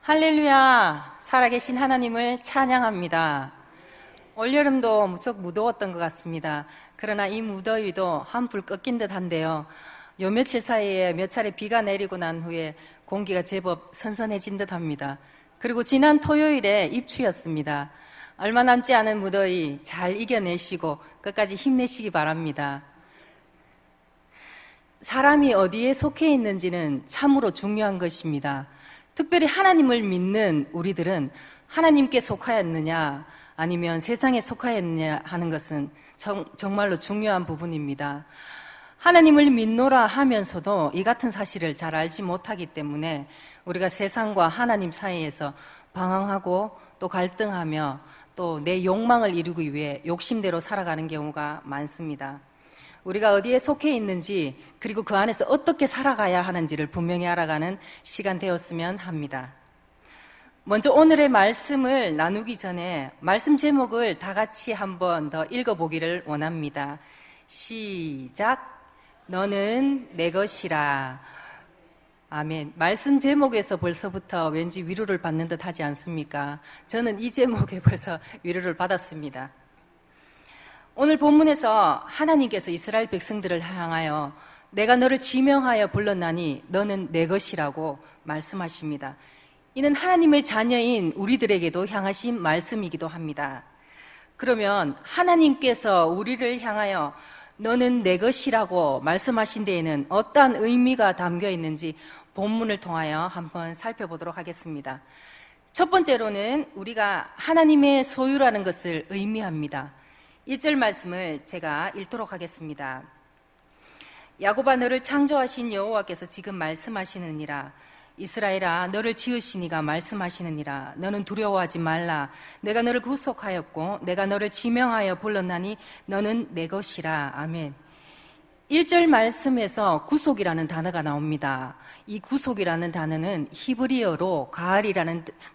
할렐루야! 살아계신 하나님을 찬양합니다. 올여름도 무척 무더웠던 것 같습니다. 그러나 이 무더위도 한풀 꺾인 듯 한데요. 요 며칠 사이에 몇 차례 비가 내리고 난 후에 공기가 제법 선선해진 듯 합니다. 그리고 지난 토요일에 입추였습니다. 얼마 남지 않은 무더위 잘 이겨내시고 끝까지 힘내시기 바랍니다. 사람이 어디에 속해 있는지는 참으로 중요한 것입니다. 특별히 하나님을 믿는 우리들은 하나님께 속하였느냐 아니면 세상에 속하였느냐 하는 것은 정말로 중요한 부분입니다. 하나님을 믿노라 하면서도 이 같은 사실을 잘 알지 못하기 때문에 우리가 세상과 하나님 사이에서 방황하고 또 갈등하며 또 내 욕망을 이루기 위해 욕심대로 살아가는 경우가 많습니다. 우리가 어디에 속해 있는지 그리고 그 안에서 어떻게 살아가야 하는지를 분명히 알아가는 시간 되었으면 합니다. 먼저 오늘의 말씀을 나누기 전에 말씀 제목을 다 같이 한번 더 읽어보기를 원합니다. 시작! 너는 내 것이라. 아멘. 말씀 제목에서 벌써부터 왠지 위로를 받는 듯 하지 않습니까? 저는 이 제목에 벌써 위로를 받았습니다. 오늘 본문에서 하나님께서 이스라엘 백성들을 향하여 내가 너를 지명하여 불렀나니 너는 내 것이라고 말씀하십니다. 이는 하나님의 자녀인 우리들에게도 향하신 말씀이기도 합니다. 그러면 하나님께서 우리를 향하여 너는 내 것이라고 말씀하신 데에는 어떠한 의미가 담겨 있는지 본문을 통하여 한번 살펴보도록 하겠습니다. 첫 번째로는 우리가 하나님의 소유라는 것을 의미합니다. 1절 말씀을 제가 읽도록 하겠습니다. 야곱아 너를 창조하신 여호와께서 지금 말씀하시느니라. 이스라엘아 너를 지으시니가 말씀하시느니라. 너는 두려워하지 말라. 내가 너를 구속하였고 내가 너를 지명하여 불렀나니 너는 내 것이라. 아멘. 1절 말씀에서 구속이라는 단어가 나옵니다. 이 구속이라는 단어는 히브리어로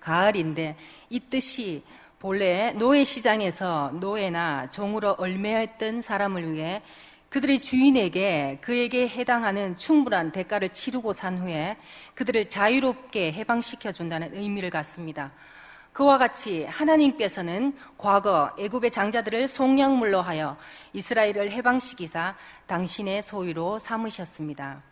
가을인데 이 뜻이 본래 노예 시장에서 노예나 종으로 얽매였던 사람을 위해 그들의 주인에게 그에게 해당하는 충분한 대가를 치르고 산 후에 그들을 자유롭게 해방시켜준다는 의미를 갖습니다. 그와 같이 하나님께서는 과거 애굽의 장자들을 속량물로 하여 이스라엘을 해방시키사 당신의 소유로 삼으셨습니다.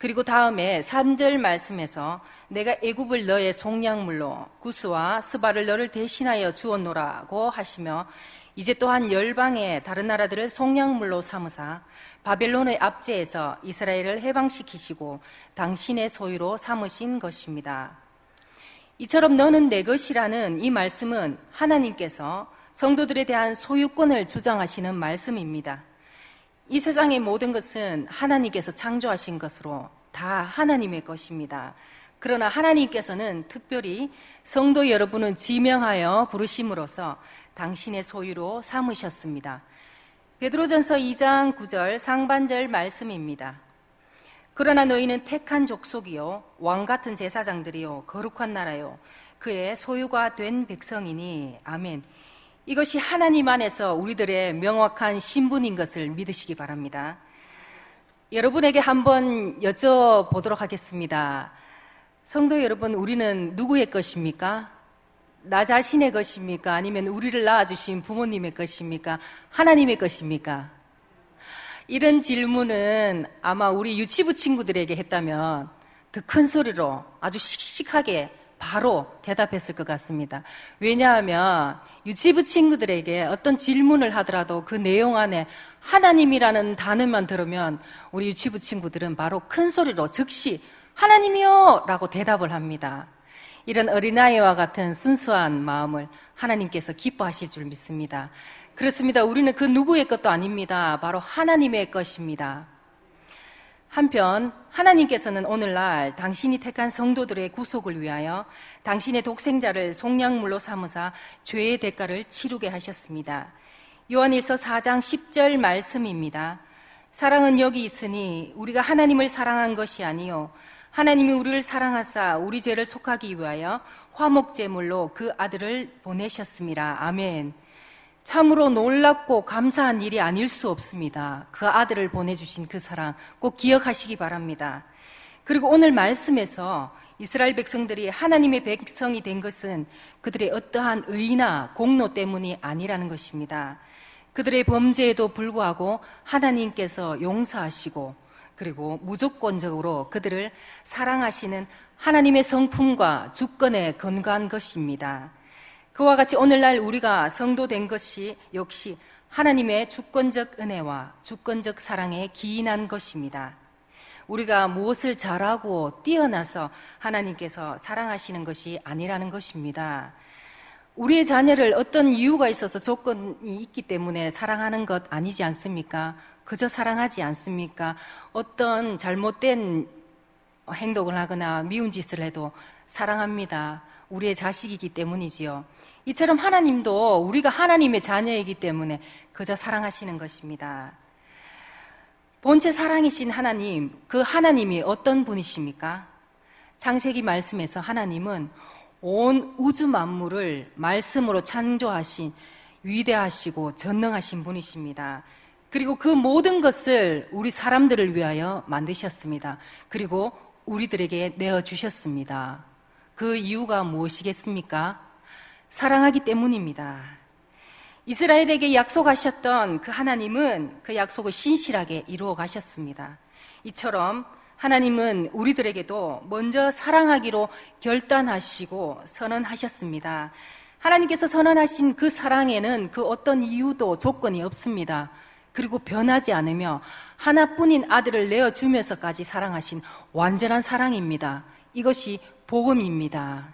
그리고 다음에 3절 말씀에서 내가 애굽을 너의 속량물로 구스와 스바를 너를 대신하여 주었노라고 하시며 이제 또한 열방의 다른 나라들을 속량물로 삼으사 바벨론의 압제에서 이스라엘을 해방시키시고 당신의 소유로 삼으신 것입니다. 이처럼 너는 내 것이라는 이 말씀은 하나님께서 성도들에 대한 소유권을 주장하시는 말씀입니다. 이 세상의 모든 것은 하나님께서 창조하신 것으로 다 하나님의 것입니다. 그러나 하나님께서는 특별히 성도 여러분은 지명하여 부르심으로써 당신의 소유로 삼으셨습니다. 베드로전서 2장 9절 상반절 말씀입니다. 그러나 너희는 택한 족속이요 왕같은 제사장들이요 거룩한 나라요 그의 소유가 된 백성이니. 아멘. 이것이 하나님 안에서 우리들의 명확한 신분인 것을 믿으시기 바랍니다. 여러분에게 한번 여쭤보도록 하겠습니다. 성도 여러분, 우리는 누구의 것입니까? 나 자신의 것입니까? 아니면 우리를 낳아주신 부모님의 것입니까? 하나님의 것입니까? 이런 질문은 아마 우리 유치부 친구들에게 했다면 더 큰 소리로 아주 씩씩하게 바로 대답했을 것 같습니다. 왜냐하면 유치부 친구들에게 어떤 질문을 하더라도 그 내용 안에 하나님이라는 단어만 들으면 우리 유치부 친구들은 바로 큰 소리로 즉시 하나님이요! 라고 대답을 합니다. 이런 어린아이와 같은 순수한 마음을 하나님께서 기뻐하실 줄 믿습니다. 그렇습니다. 우리는 그 누구의 것도 아닙니다. 바로 하나님의 것입니다. 한편 하나님께서는 오늘날 당신이 택한 성도들의 구속을 위하여 당신의 독생자를 속량물로 삼으사 죄의 대가를 치르게 하셨습니다. 요한일서 4장 10절 말씀입니다. 사랑은 여기 있으니 우리가 하나님을 사랑한 것이 아니요 하나님이 우리를 사랑하사 우리 죄를 속하기 위하여 화목제물로 그 아들을 보내셨습니다. 아멘. 참으로 놀랍고 감사한 일이 아닐 수 없습니다. 그 아들을 보내주신 그 사랑 꼭 기억하시기 바랍니다. 그리고 오늘 말씀에서 이스라엘 백성들이 하나님의 백성이 된 것은 그들의 어떠한 의나 공로 때문이 아니라는 것입니다. 그들의 범죄에도 불구하고 하나님께서 용서하시고 그리고 무조건적으로 그들을 사랑하시는 하나님의 성품과 주권에 근거한 것입니다. 그와 같이 오늘날 우리가 성도된 것이 역시 하나님의 주권적 은혜와 주권적 사랑에 기인한 것입니다. 우리가 무엇을 잘하고 뛰어나서 하나님께서 사랑하시는 것이 아니라는 것입니다. 우리의 자녀를 어떤 이유가 있어서 조건이 있기 때문에 사랑하는 것 아니지 않습니까? 그저 사랑하지 않습니까? 어떤 잘못된 행동을 하거나 미운 짓을 해도 사랑합니다. 우리의 자식이기 때문이지요. 이처럼 하나님도 우리가 하나님의 자녀이기 때문에 그저 사랑하시는 것입니다. 본체 사랑이신 하나님, 그 하나님이 어떤 분이십니까? 창세기 말씀에서 하나님은 온 우주 만물을 말씀으로 창조하신 위대하시고 전능하신 분이십니다. 그리고 그 모든 것을 우리 사람들을 위하여 만드셨습니다. 그리고 우리들에게 내어주셨습니다. 그 이유가 무엇이겠습니까? 사랑하기 때문입니다. 이스라엘에게 약속하셨던 그 하나님은 그 약속을 신실하게 이루어 가셨습니다. 이처럼 하나님은 우리들에게도 먼저 사랑하기로 결단하시고 선언하셨습니다. 하나님께서 선언하신 그 사랑에는 그 어떤 이유도 조건이 없습니다. 그리고 변하지 않으며 하나뿐인 아들을 내어주면서까지 사랑하신 완전한 사랑입니다. 이것이 복음입니다.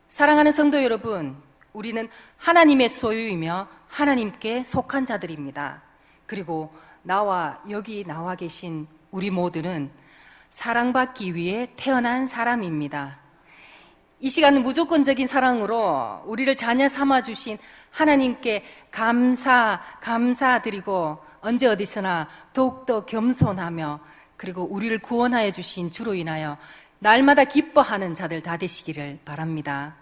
사랑하는 성도 여러분, 우리는 하나님의 소유이며 하나님께 속한 자들입니다. 그리고 여기 나와 계신 우리 모두는 사랑받기 위해 태어난 사람입니다. 이 시간은 무조건적인 사랑으로 우리를 자녀 삼아주신 하나님께 감사드리고 언제 어디서나 더욱더 겸손하며 그리고 우리를 구원하여 주신 주로 인하여 날마다 기뻐하는 자들 다 되시기를 바랍니다.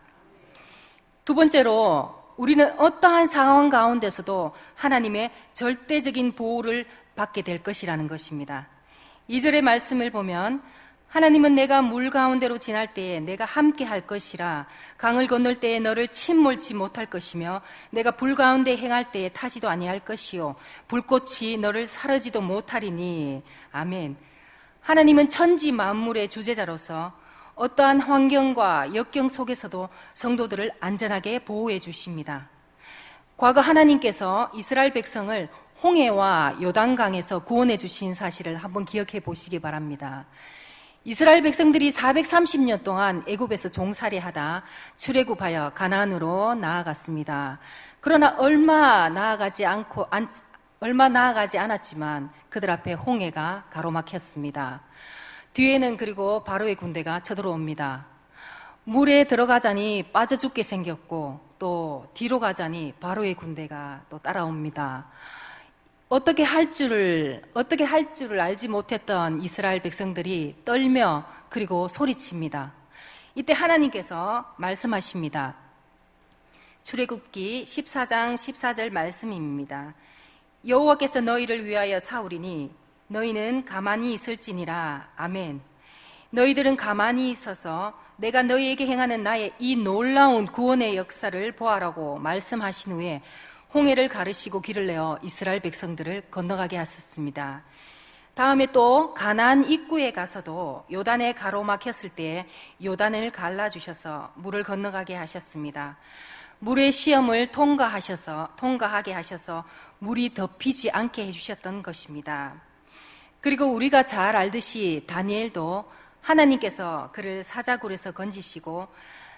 두 번째로 우리는 어떠한 상황 가운데서도 하나님의 절대적인 보호를 받게 될 것이라는 것입니다. 2절의 말씀을 보면 하나님은 내가 물 가운데로 지날 때에 내가 함께 할 것이라 강을 건널 때에 너를 침몰치 못할 것이며 내가 불 가운데 행할 때에 타지도 아니할 것이요 불꽃이 너를 사르지도 못하리니 아멘. 하나님은 천지 만물의 주재자로서 어떠한 환경과 역경 속에서도 성도들을 안전하게 보호해 주십니다. 과거 하나님께서 이스라엘 백성을 홍해와 요단강에서 구원해 주신 사실을 한번 기억해 보시기 바랍니다. 이스라엘 백성들이 430년 동안 애굽에서 종살이하다 출애굽하여 가나안으로 나아갔습니다. 그러나 얼마 나아가지 않았지만 그들 앞에 홍해가 가로막혔습니다. 뒤에는 그리고 바로의 군대가 쳐들어옵니다. 물에 들어가자니 빠져 죽게 생겼고 또 뒤로 가자니 바로의 군대가 또 따라옵니다. 어떻게 할 줄을 알지 못했던 이스라엘 백성들이 떨며 그리고 소리칩니다. 이때 하나님께서 말씀하십니다. 출애굽기 14장 14절 말씀입니다. 여호와께서 너희를 위하여 싸우리니 너희는 가만히 있을지니라. 아멘. 너희들은 가만히 있어서 내가 너희에게 행하는 나의 이 놀라운 구원의 역사를 보아라고 말씀하신 후에 홍해를 가르시고 길을 내어 이스라엘 백성들을 건너가게 하셨습니다. 다음에 또 가나안 입구에 가서도 요단에 가로막혔을 때에 요단을 갈라주셔서 물을 건너가게 하셨습니다. 물의 시험을 통과하게 하셔서 물이 덮이지 않게 해주셨던 것입니다. 그리고 우리가 잘 알듯이 다니엘도 하나님께서 그를 사자굴에서 건지시고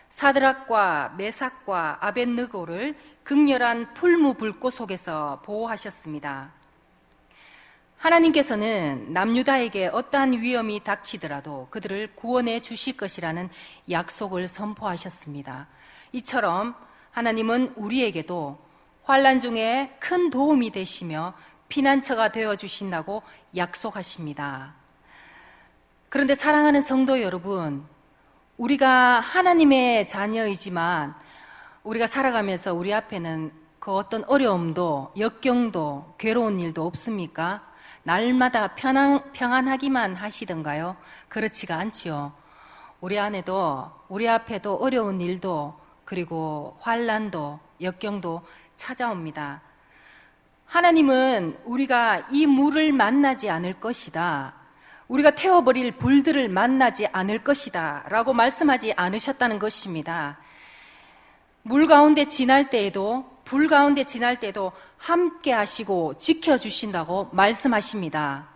사드락과 메삭과 아벳느고를 극렬한 풀무 불꽃 속에서 보호하셨습니다. 하나님께서는 남유다에게 어떠한 위험이 닥치더라도 그들을 구원해 주실 것이라는 약속을 선포하셨습니다. 이처럼 하나님은 우리에게도 환난 중에 큰 도움이 되시며 피난처가 되어 주신다고 약속하십니다. 그런데 사랑하는 성도 여러분, 우리가 하나님의 자녀이지만 우리가 살아가면서 우리 앞에는 그 어떤 어려움도 역경도 괴로운 일도 없습니까? 날마다 평안하기만 하시던가요? 그렇지가 않지요. 우리 안에도, 우리 앞에도 어려운 일도, 그리고 환난도, 역경도 찾아옵니다. 하나님은 우리가 이 물을 만나지 않을 것이다, 우리가 태워버릴 불들을 만나지 않을 것이다 라고 말씀하지 않으셨다는 것입니다. 물 가운데 지날 때에도, 불 가운데 지날 때에도 함께 하시고 지켜주신다고 말씀하십니다.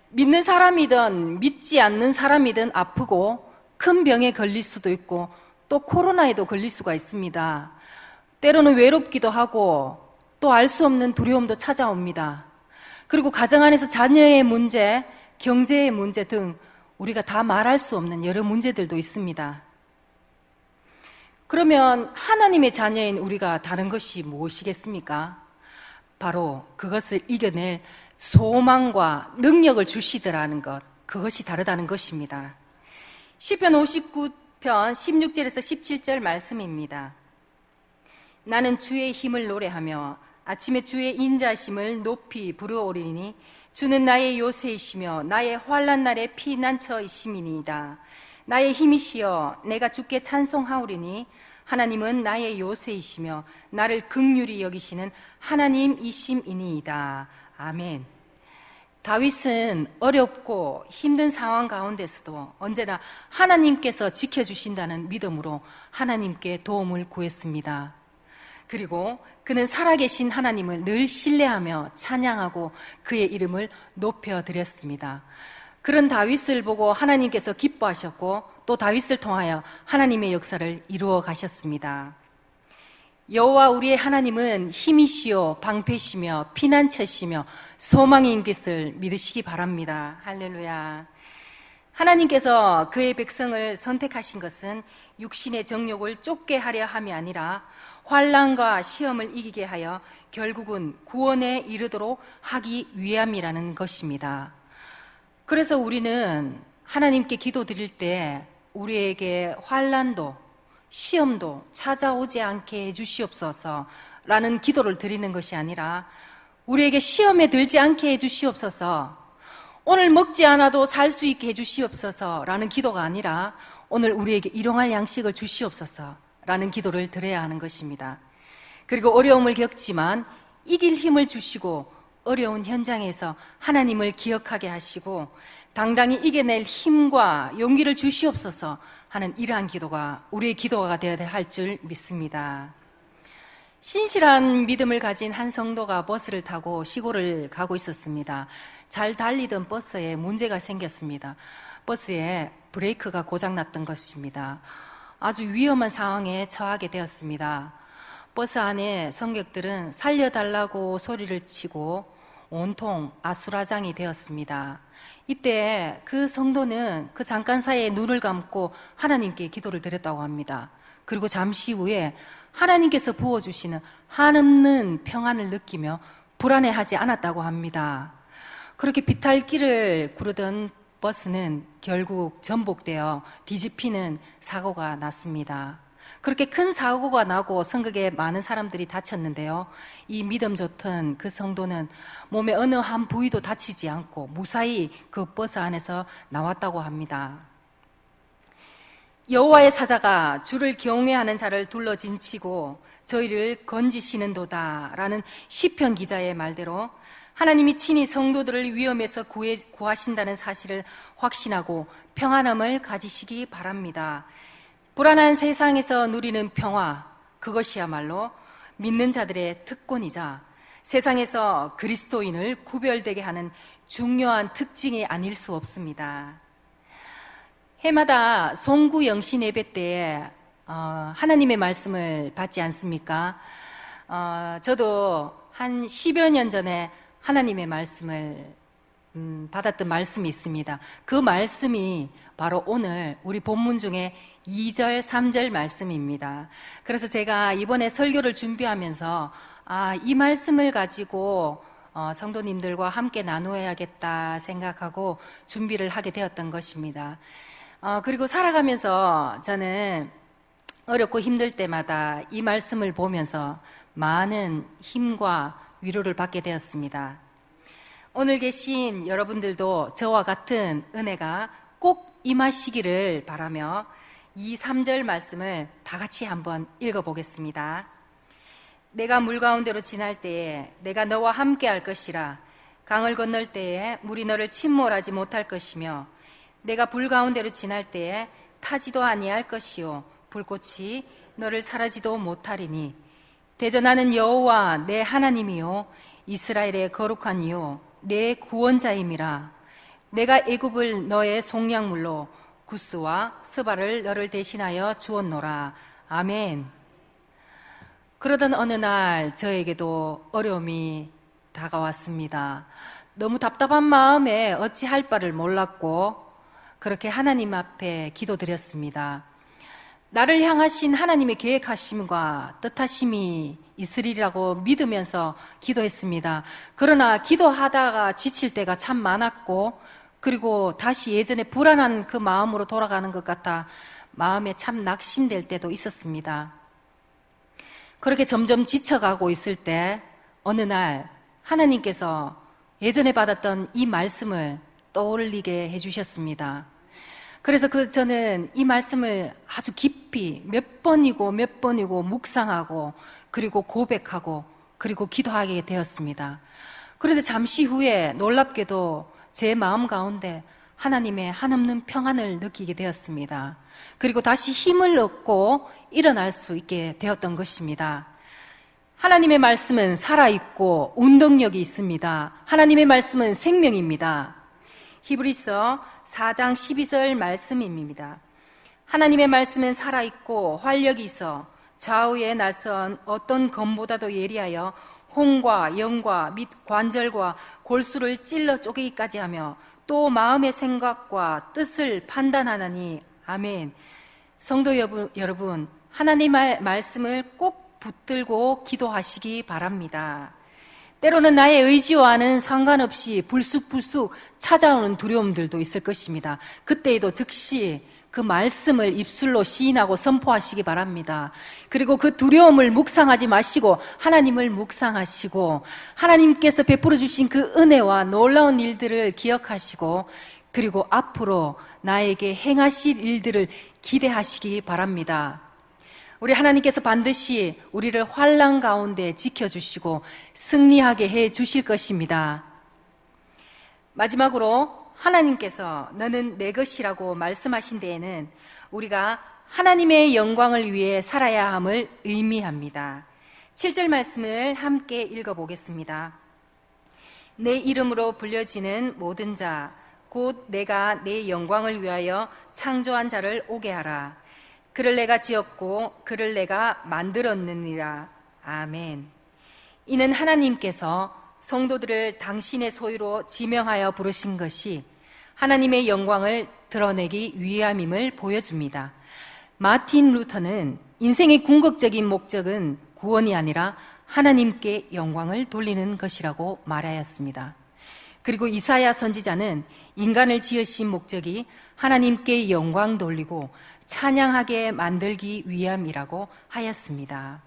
믿는 사람이든 믿지 않는 사람이든 아프고 큰 병에 걸릴 수도 있고 또 코로나에도 걸릴 수가 있습니다. 때로는 외롭기도 하고 또 알 수 없는 두려움도 찾아옵니다. 그리고 가정 안에서 자녀의 문제, 경제의 문제 등 우리가 다 말할 수 없는 여러 문제들도 있습니다. 그러면 하나님의 자녀인 우리가 다른 것이 무엇이겠습니까? 바로 그것을 이겨낼 소망과 능력을 주시더라는 것, 그것이 다르다는 것입니다. 시편 59편 16절에서 17절 말씀입니다. 나는 주의 힘을 노래하며 아침에 주의 인자심을 높이 부르오리니 주는 나의 요새이시며 나의 환난 날의 피난처이심이니이다. 나의 힘이시여 내가 주께 찬송하오리니 하나님은 나의 요새이시며 나를 긍휼히 여기시는 하나님이심이니이다. 아멘. 다윗은 어렵고 힘든 상황 가운데서도 언제나 하나님께서 지켜주신다는 믿음으로 하나님께 도움을 구했습니다. 그리고 그는 살아계신 하나님을 늘 신뢰하며 찬양하고 그의 이름을 높여드렸습니다. 그런 다윗을 보고 하나님께서 기뻐하셨고 또 다윗을 통하여 하나님의 역사를 이루어 가셨습니다. 여호와 우리의 하나님은 힘이시요 방패시며 피난처시며 소망인 것을 믿으시기 바랍니다. 할렐루야. 하나님께서 그의 백성을 선택하신 것은 육신의 정욕을 쫓게 하려 함이 아니라 환난과 시험을 이기게 하여 결국은 구원에 이르도록 하기 위함이라는 것입니다. 그래서 우리는 하나님께 기도드릴 때 우리에게 환난도 시험도 찾아오지 않게 해주시옵소서 라는 기도를 드리는 것이 아니라 우리에게 시험에 들지 않게 해주시옵소서, 오늘 먹지 않아도 살 수 있게 해주시옵소서 라는 기도가 아니라 오늘 우리에게 일용할 양식을 주시옵소서 라는 기도를 드려야 하는 것입니다. 그리고 어려움을 겪지만 이길 힘을 주시고 어려운 현장에서 하나님을 기억하게 하시고 당당히 이겨낼 힘과 용기를 주시옵소서 하는 이러한 기도가 우리의 기도가 되어야 할 줄 믿습니다. 신실한 믿음을 가진 한 성도가 버스를 타고 시골을 가고 있었습니다. 잘 달리던 버스에 문제가 생겼습니다. 버스에 브레이크가 고장났던 것입니다. 아주 위험한 상황에 처하게 되었습니다. 버스 안에 승객들은 살려달라고 소리를 치고 온통 아수라장이 되었습니다. 이때 그 성도는 그 잠깐 사이에 눈을 감고 하나님께 기도를 드렸다고 합니다. 그리고 잠시 후에 하나님께서 부어주시는 한없는 평안을 느끼며 불안해하지 않았다고 합니다. 그렇게 비탈길을 구르던 버스는 결국 전복되어 뒤집히는 사고가 났습니다. 그렇게 큰 사고가 나고 성극에 많은 사람들이 다쳤는데요. 이 믿음 좋던 그 성도는 몸의 어느 한 부위도 다치지 않고 무사히 그 버스 안에서 나왔다고 합니다. 여호와의 사자가 주를 경외하는 자를 둘러진치고 저희를 건지시는도다 라는 시편 기자의 말대로 하나님이 친히 성도들을 위험에서 구하신다는 사실을 확신하고 평안함을 가지시기 바랍니다. 불안한 세상에서 누리는 평화, 그것이야말로 믿는 자들의 특권이자 세상에서 그리스도인을 구별되게 하는 중요한 특징이 아닐 수 없습니다. 해마다 송구 영신 예배 때에 하나님의 말씀을 받지 않습니까? 저도 한 10여 년 전에 하나님의 말씀을 받았던 말씀이 있습니다. 그 말씀이 바로 오늘 우리 본문 중에 2절, 3절 말씀입니다. 그래서 제가 이번에 설교를 준비하면서 이 말씀을 가지고 성도님들과 함께 나누어야겠다 생각하고 준비를 하게 되었던 것입니다. 그리고 살아가면서 저는 어렵고 힘들 때마다 이 말씀을 보면서 많은 힘과 위로를 받게 되었습니다. 오늘 계신 여러분들도 저와 같은 은혜가 꼭 임하시기를 바라며 2, 3절 말씀을 다 같이 한번 읽어보겠습니다. 내가 물 가운데로 지날 때에 내가 너와 함께 할 것이라. 강을 건널 때에 물이 너를 침몰하지 못할 것이며 내가 불 가운데로 지날 때에 타지도 아니할 것이요 불꽃이 너를 사라지도 못하리니 대전하는 여호와 내 하나님이요 이스라엘의 거룩한 이요 내 구원자임이라. 내가 애굽을 너의 속량물로 구스와 스바를 너를 대신하여 주었노라. 아멘. 그러던 어느 날 저에게도 어려움이 다가왔습니다. 너무 답답한 마음에 어찌할 바를 몰랐고 그렇게 하나님 앞에 기도드렸습니다. 나를 향하신 하나님의 계획하심과 뜻하심이 있으리라고 믿으면서 기도했습니다. 그러나 기도하다가 지칠 때가 참 많았고 그리고 다시 예전에 불안한 그 마음으로 돌아가는 것 같아 마음에 참 낙심될 때도 있었습니다. 그렇게 점점 지쳐가고 있을 때 어느 날 하나님께서 예전에 받았던 이 말씀을 떠올리게 해주셨습니다. 그래서 저는 이 말씀을 아주 깊이 몇 번이고 묵상하고 그리고 고백하고 그리고 기도하게 되었습니다. 그런데 잠시 후에 놀랍게도 제 마음 가운데 하나님의 한없는 평안을 느끼게 되었습니다. 그리고 다시 힘을 얻고 일어날 수 있게 되었던 것입니다. 하나님의 말씀은 살아있고 운동력이 있습니다. 하나님의 말씀은 생명입니다. 히브리서 4장 12절 말씀입니다. 하나님의 말씀은 살아있고 활력이 있어 좌우에 나선 어떤 검보다도 예리하여 혼과 영과 및 관절과 골수를 찔러 쪼개기까지 하며 또 마음의 생각과 뜻을 판단하나니. 아멘. 성도 여러분, 하나님의 말씀을 꼭 붙들고 기도하시기 바랍니다. 때로는 나의 의지와는 상관없이 불쑥불쑥 찾아오는 두려움들도 있을 것입니다. 그때에도 즉시 그 말씀을 입술로 시인하고 선포하시기 바랍니다. 그리고 그 두려움을 묵상하지 마시고 하나님을 묵상하시고 하나님께서 베풀어 주신 그 은혜와 놀라운 일들을 기억하시고 그리고 앞으로 나에게 행하실 일들을 기대하시기 바랍니다. 우리 하나님께서 반드시 우리를 환난 가운데 지켜주시고 승리하게 해 주실 것입니다. 마지막으로 하나님께서 너는 내 것이라고 말씀하신 데에는 우리가 하나님의 영광을 위해 살아야 함을 의미합니다. 7절 말씀을 함께 읽어보겠습니다. 내 이름으로 불려지는 모든 자, 곧 내가 내 영광을 위하여 창조한 자를 오게 하라. 그를 내가 지었고 그를 내가 만들었느니라. 아멘. 이는 하나님께서 성도들을 당신의 소유로 지명하여 부르신 것이 하나님의 영광을 드러내기 위함임을 보여줍니다. 마틴 루터는 인생의 궁극적인 목적은 구원이 아니라 하나님께 영광을 돌리는 것이라고 말하였습니다. 그리고 이사야 선지자는 인간을 지으신 목적이 하나님께 영광 돌리고 찬양하게 만들기 위함이라고 하였습니다.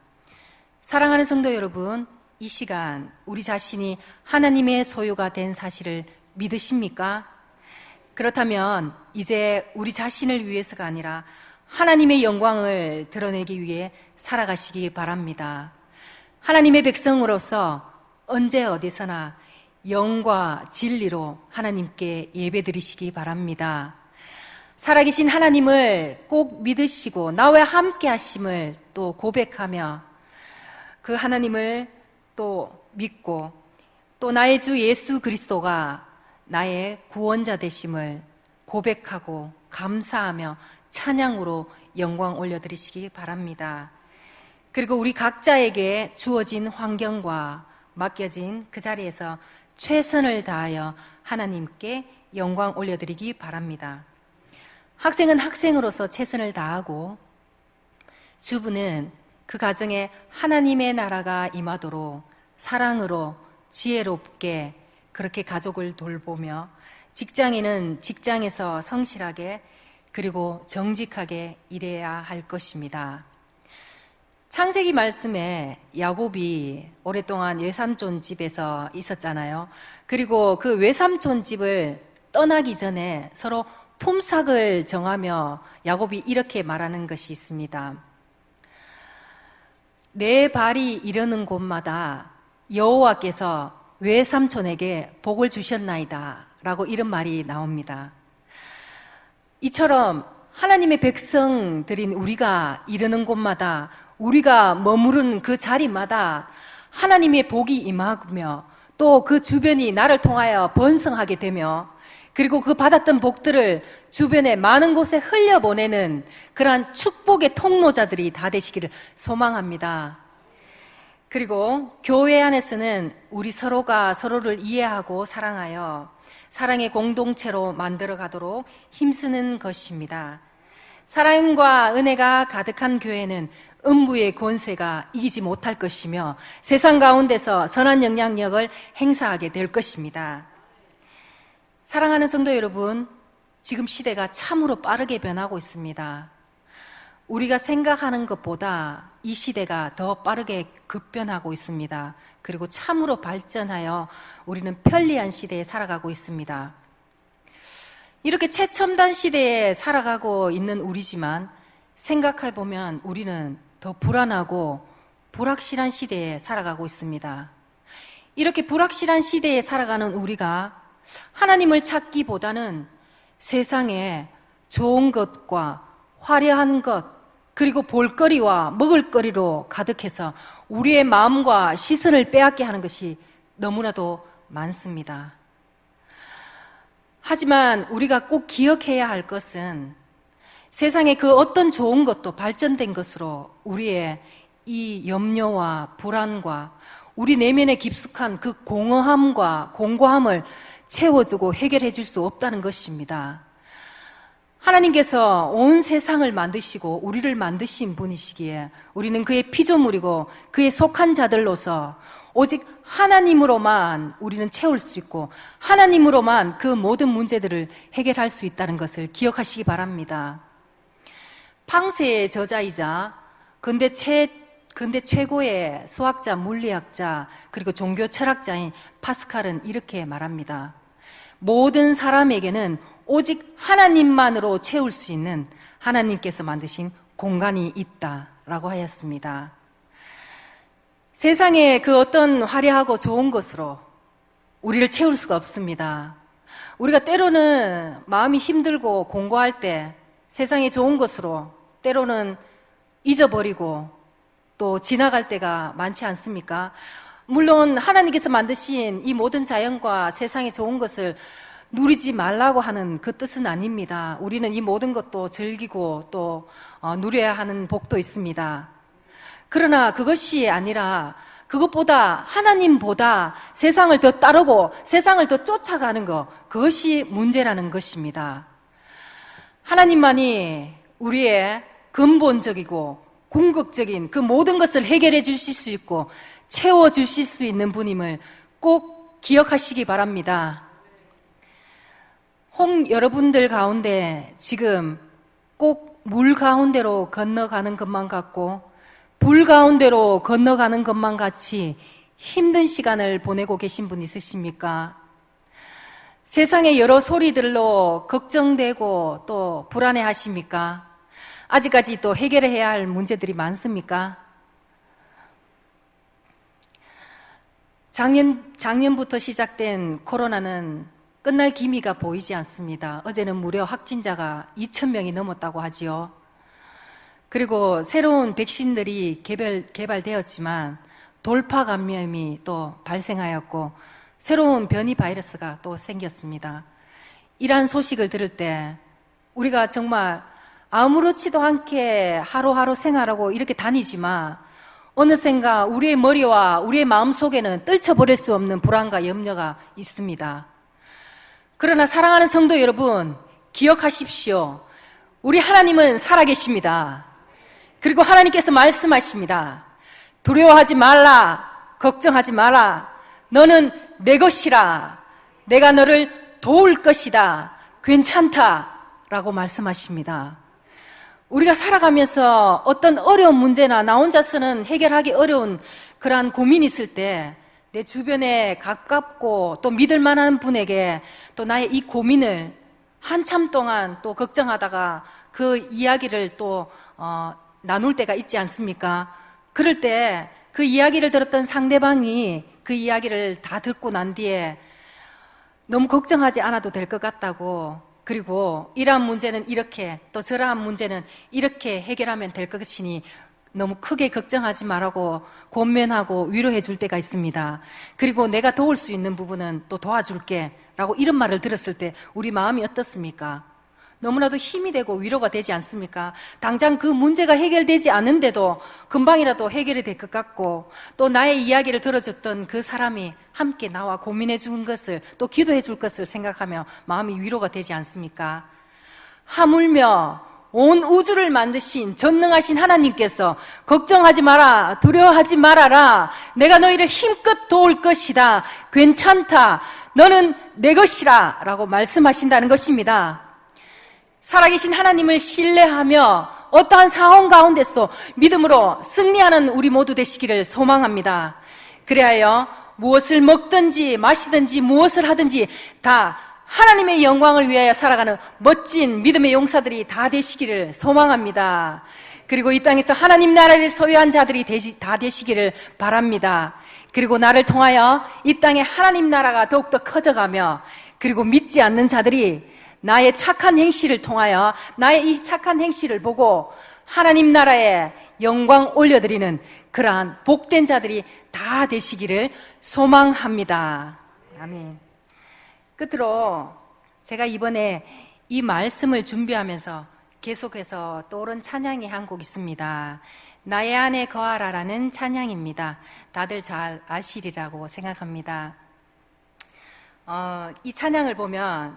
사랑하는 성도 여러분, 이 시간 우리 자신이 하나님의 소유가 된 사실을 믿으십니까? 그렇다면 이제 우리 자신을 위해서가 아니라 하나님의 영광을 드러내기 위해 살아가시기 바랍니다. 하나님의 백성으로서 언제 어디서나 영과 진리로 하나님께 예배드리시기 바랍니다. 살아계신 하나님을 꼭 믿으시고 나와 함께 하심을 또 고백하며 그 하나님을 또 믿고 또 나의 주 예수 그리스도가 나의 구원자 되심을 고백하고 감사하며 찬양으로 영광 올려드리시기 바랍니다. 그리고 우리 각자에게 주어진 환경과 맡겨진 그 자리에서 최선을 다하여 하나님께 영광 올려드리기 바랍니다. 학생은 학생으로서 최선을 다하고 주부는 그 가정에 하나님의 나라가 임하도록 사랑으로 지혜롭게 그렇게 가족을 돌보며 직장인은 직장에서 성실하게 그리고 정직하게 일해야 할 것입니다. 창세기 말씀에 야곱이 오랫동안 외삼촌 집에서 있었잖아요. 그리고 그 외삼촌 집을 떠나기 전에 서로 품삯을 정하며 야곱이 이렇게 말하는 것이 있습니다. 내 발이 이르는 곳마다 여호와께서 외삼촌에게 복을 주셨나이다 라고 이런 말이 나옵니다. 이처럼 하나님의 백성들인 우리가 이르는 곳마다, 우리가 머무른 그 자리마다 하나님의 복이 임하며 또 그 주변이 나를 통하여 번성하게 되며, 그리고 그 받았던 복들을 주변에 많은 곳에 흘려보내는 그러한 축복의 통로자들이 다 되시기를 소망합니다. 그리고 교회 안에서는 우리 서로가 서로를 이해하고 사랑하여 사랑의 공동체로 만들어 가도록 힘쓰는 것입니다. 사랑과 은혜가 가득한 교회는 음부의 권세가 이기지 못할 것이며 세상 가운데서 선한 영향력을 행사하게 될 것입니다. 사랑하는 성도 여러분, 지금 시대가 참으로 빠르게 변하고 있습니다. 우리가 생각하는 것보다 이 시대가 더 빠르게 급변하고 있습니다. 그리고 참으로 발전하여 우리는 편리한 시대에 살아가고 있습니다. 이렇게 최첨단 시대에 살아가고 있는 우리지만 생각해보면 우리는 더 불안하고 불확실한 시대에 살아가고 있습니다. 이렇게 불확실한 시대에 살아가는 우리가 하나님을 찾기보다는 세상에 좋은 것과 화려한 것, 그리고 볼거리와 먹을거리로 가득해서 우리의 마음과 시선을 빼앗게 하는 것이 너무나도 많습니다. 하지만 우리가 꼭 기억해야 할 것은 세상의 그 어떤 좋은 것도 발전된 것으로 우리의 이 염려와 불안과 우리 내면에 깊숙한 그 공허함과 공고함을 채워주고 해결해 줄 수 없다는 것입니다. 하나님께서 온 세상을 만드시고 우리를 만드신 분이시기에 우리는 그의 피조물이고 그의 속한 자들로서 오직 하나님으로만 우리는 채울 수 있고 하나님으로만 그 모든 문제들을 해결할 수 있다는 것을 기억하시기 바랍니다. 팡세의 저자이자 근대 최고의 수학자, 물리학자, 그리고 종교 철학자인 파스칼은 이렇게 말합니다. 모든 사람에게는 오직 하나님만으로 채울 수 있는 하나님께서 만드신 공간이 있다라고 하였습니다. 세상의 그 어떤 화려하고 좋은 것으로 우리를 채울 수가 없습니다. 우리가 때로는 마음이 힘들고 공고할 때 세상의 좋은 것으로 때로는 잊어버리고 또 지나갈 때가 많지 않습니까? 물론 하나님께서 만드신 이 모든 자연과 세상의 좋은 것을 누리지 말라고 하는 그 뜻은 아닙니다. 우리는 이 모든 것도 즐기고 또 누려야 하는 복도 있습니다. 그러나 그것이 아니라 그것보다 하나님보다 세상을 더 따르고 세상을 더 쫓아가는 것, 그것이 문제라는 것입니다. 하나님만이 우리의 근본적이고 궁극적인 그 모든 것을 해결해 주실 수 있고 채워 주실 수 있는 분임을 꼭 기억하시기 바랍니다. 여러분들 가운데 지금 꼭 물 가운데로 건너가는 것만 같고 불 가운데로 건너가는 것만 같이 힘든 시간을 보내고 계신 분 있으십니까? 세상의 여러 소리들로 걱정되고 또 불안해 하십니까? 아직까지 또 해결해야 할 문제들이 많습니까? 작년부터 시작된 코로나는 끝날 기미가 보이지 않습니다. 어제는 무려 확진자가 2,000명이 넘었다고 하지요. 그리고 새로운 백신들이 개발되었지만 돌파 감염이 또 발생하였고 새로운 변이 바이러스가 또 생겼습니다. 이러한 소식을 들을 때 우리가 정말 아무렇지도 않게 하루하루 생활하고 이렇게 다니지만 어느샌가 우리의 머리와 우리의 마음속에는 떨쳐버릴 수 없는 불안과 염려가 있습니다. 그러나 사랑하는 성도 여러분, 기억하십시오. 우리 하나님은 살아계십니다. 그리고 하나님께서 말씀하십니다. 두려워하지 말라, 걱정하지 마라. 너는 내 것이라. 내가 너를 도울 것이다. 괜찮다. 라고 말씀하십니다. 우리가 살아가면서 어떤 어려운 문제나 나 혼자서는 해결하기 어려운 그러한 고민이 있을 때 내 주변에 가깝고 또 믿을 만한 분에게 또 나의 이 고민을 한참 동안 또 걱정하다가 그 이야기를 또 나눌 때가 있지 않습니까? 그럴 때 그 이야기를 들었던 상대방이 그 이야기를 다 듣고 난 뒤에 너무 걱정하지 않아도 될 것 같다고, 그리고 이러한 문제는 이렇게, 또 저러한 문제는 이렇게 해결하면 될 것이니 너무 크게 걱정하지 말라고 권면하고 위로해 줄 때가 있습니다. 그리고 내가 도울 수 있는 부분은 또 도와줄게 라고 이런 말을 들었을 때 우리 마음이 어떻습니까? 너무나도 힘이 되고 위로가 되지 않습니까? 당장 그 문제가 해결되지 않은데도 금방이라도 해결이 될 것 같고, 또 나의 이야기를 들어줬던 그 사람이 함께 나와 고민해 준 것을, 또 기도해 줄 것을 생각하며 마음이 위로가 되지 않습니까? 하물며 온 우주를 만드신 전능하신 하나님께서 걱정하지 마라, 두려워하지 말아라, 내가 너희를 힘껏 도울 것이다, 괜찮다, 너는 내 것이라 라고 말씀하신다는 것입니다. 살아계신 하나님을 신뢰하며 어떠한 상황 가운데서도 믿음으로 승리하는 우리 모두 되시기를 소망합니다. 그리하여 무엇을 먹든지 마시든지 무엇을 하든지 다 하나님의 영광을 위하여 살아가는 멋진 믿음의 용사들이 다 되시기를 소망합니다. 그리고 이 땅에서 하나님 나라를 소유한 자들이 다 되시기를 바랍니다. 그리고 나를 통하여 이 땅에 하나님 나라가 더욱더 커져가며, 그리고 믿지 않는 자들이 나의 착한 행실을 통하여 나의 이 착한 행실을 보고 하나님 나라에 영광 올려드리는 그러한 복된 자들이 다 되시기를 소망합니다. 아멘. 끝으로 제가 이번에 이 말씀을 준비하면서 계속해서 떠오른 찬양이 한 곡 있습니다. 나의 안에 거하라라는 찬양입니다. 다들 잘 아시리라고 생각합니다. 이 찬양을 보면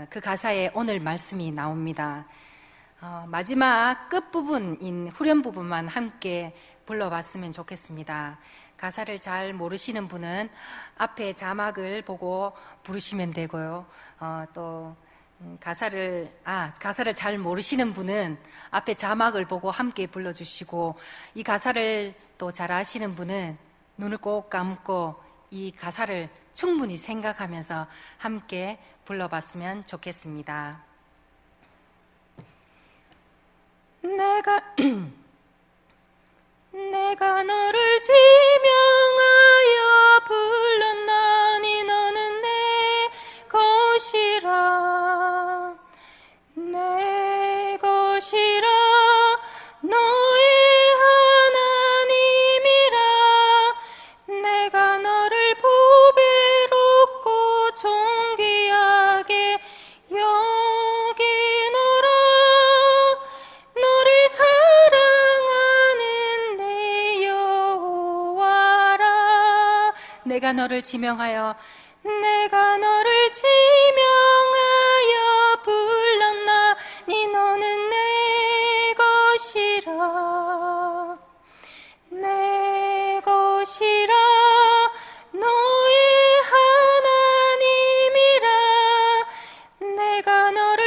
그 가사에 오늘 말씀이 나옵니다. 마지막 끝부분인 후렴 부분만 함께 불러봤으면 좋겠습니다. 가사를 잘 모르시는 분은 앞에 자막을 보고 부르시면 되고요. 또 가사를 잘 모르시는 분은 앞에 자막을 보고 함께 불러주시고, 이 가사를 또 잘 아시는 분은 눈을 꼭 감고 이 가사를 충분히 생각하면서 함께 불러봤으면 좋겠습니다. 내가 너를 지명하여 불렀나니 너는 내 것이라, 내 것이라, 너의 하나님이라. 내가 너를 보배롭고 존귀하게 여기노라. 너를 사랑하는 내 여호와라. 내가 너를 지명하여 불렀나니 너는 내 것이라, 내 것이라, 너의 하나님이라. 내가 너를